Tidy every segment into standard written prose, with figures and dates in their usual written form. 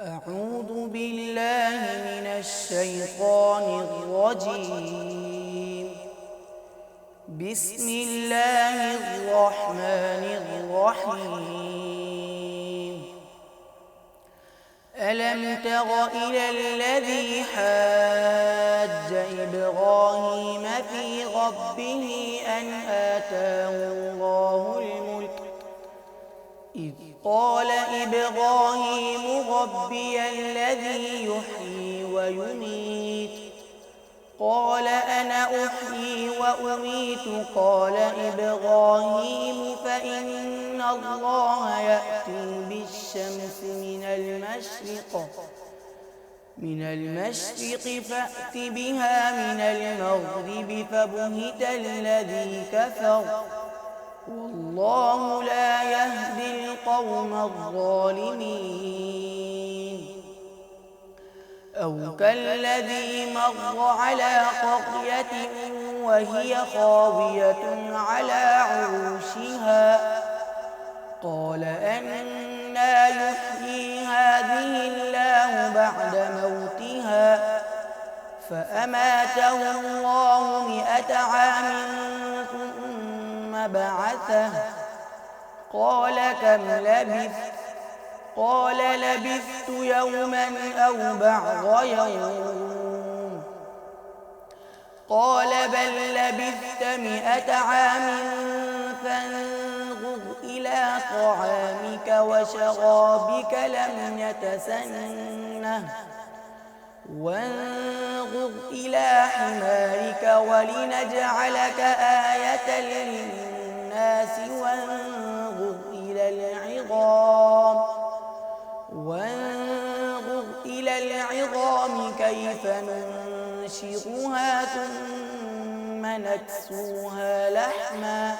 أعوذ بالله من الشيطان الرجيم. بسم الله الرحمن الرحيم. ألم تر إلى الذي حاج إبراهيم في ربه أن آتاه الله الملك إذ قال إبراهيم ربي الذي يحيي ويميت قال أنا أحيي وأميت قال إبراهيم فإن الله يأتي بالشمس من المشرق فأت بها من المغرب فبهت الذي كفر والله لا يهدي القوم الظالمين. أو كالذي مر على قرية وهي خاوية على عروشها قال أنى يحيي هذه الله بعد موتها فأماته الله 100 عام ثم بعثه قال كم لبثت قال لبثت يوما أو بعض يوم قال بل لبثت 100 عام فانظر إلى طعامك وشرابك لم يتسنه وانظر إلى حمارك ولنجعلك آية للناس وانظر إلى العظام كيف ننشرها ثم نكسوها لحما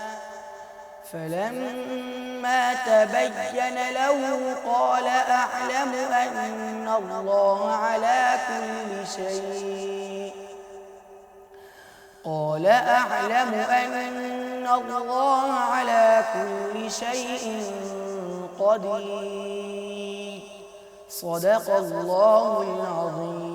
فلما تبين له قال أعلم أن الله على كل شيء قدير. صدق الله العظيم.